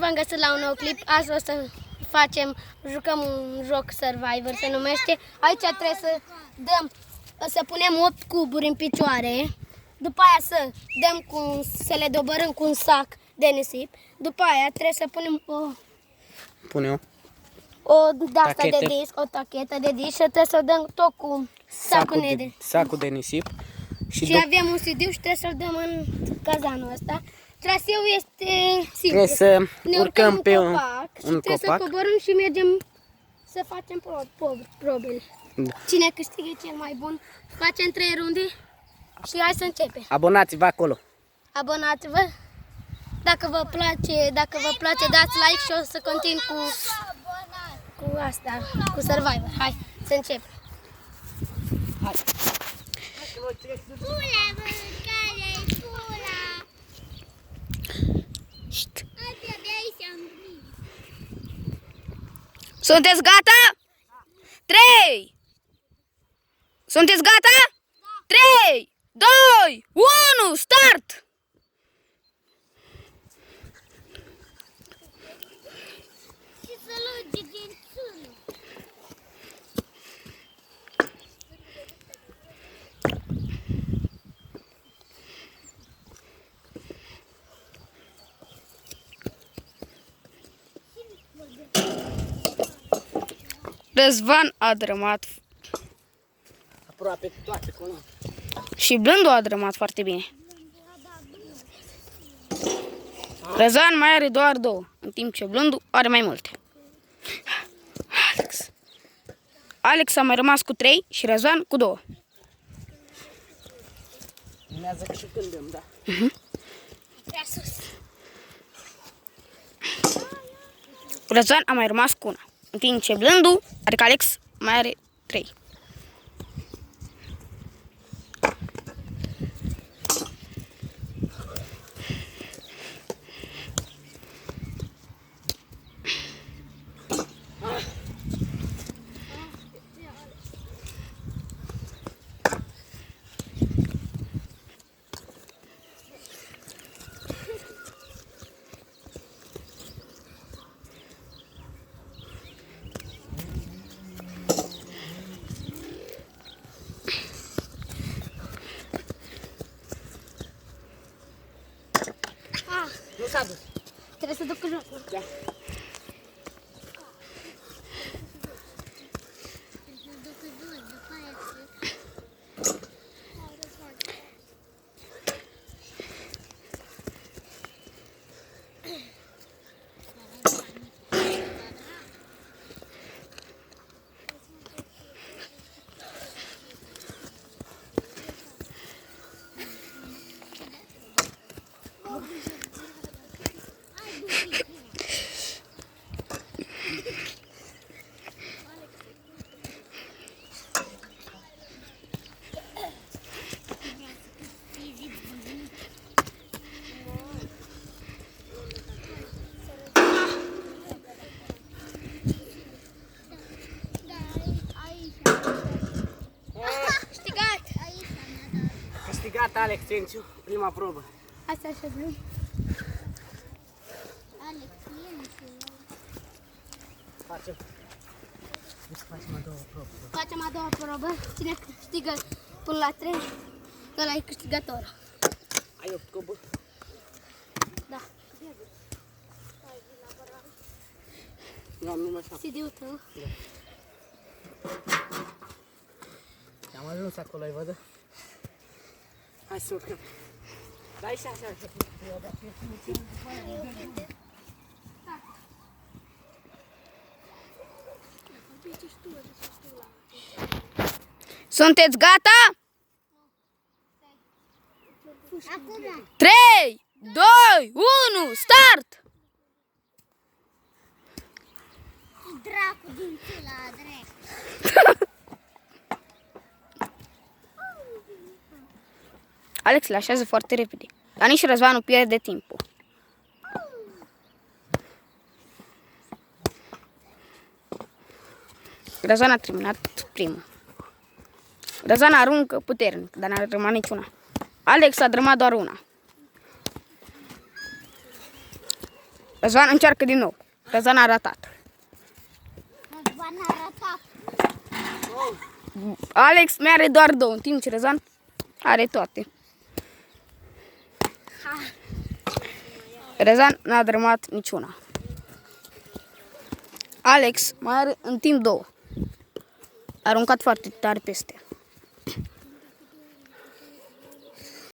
V-am găsit la un nou clip. Azi o să jucăm un joc Survivor, se numește. Aici trebuie să punem 8 cuburi în picioare. După aia să le dobărâm cu un sac de nisip. După aia trebuie să punem o tachetă de disc și trebuie să o dăm tot cu sacul de nisip. Și avem un sidiu și trebuie să-l dăm în cazanul ăsta. Traseul este simplu. Trebuie să ne urcăm pe un copac și trebuie copac. să coborâm și mergem să facem probe. Da. Cine câștigă cel mai bun, facem 3 runde și hai să începem. Abonați-vă acolo. Abonați-vă. Dacă vă place, dați like și o să continui cu asta, cu Survivor. Hai să începem. Hai. Sunteți gata? 3! Sunteți gata? 3, 2, 1, start! Răzvan a drămat aproape toate coloane. și Blându a drămat foarte bine. Răzvan mai are doar 2, în timp ce Blându are mai multe. Alex a mai rămas cu 3 și Răzvan cu 2. Urmează că și cândăm, da. Prea sus. Răzvan a mai rămas cu 1, în timp ce Blându, adică Alex, mai are 3. Nu s-a dus. Trebuie să duc în jocul. Da. Câștigat Alex Cenciu, prima probă. Asta așa vrem. Facem a doua probă. Facem a doua probă. Cine câștigă până la 3, ăla e câștigător. Ai 8 cuburi? Da. Nu am numai 7. CD-ul tău. Am ajuns acolo, ai văzut? Hai să urcăm. Dai și așa. Sunteți gata? 3, 2, 1, start! Dracu din la drept. Alex le așează foarte repede, dar nici Răzvan nu pierde timpul. Răzvan a terminat primul. Răzvan aruncă puternic, dar n-a rămas niciuna. Alex a drămat doar una. Răzvan încearcă din nou. Răzvan a ratat. Răzvan a ratat. Alex mai are doar 2, în timp ce Răzvan are toate. Răzvan n-a drămat niciuna. Alex mai are în timp 2. A aruncat foarte tare peste.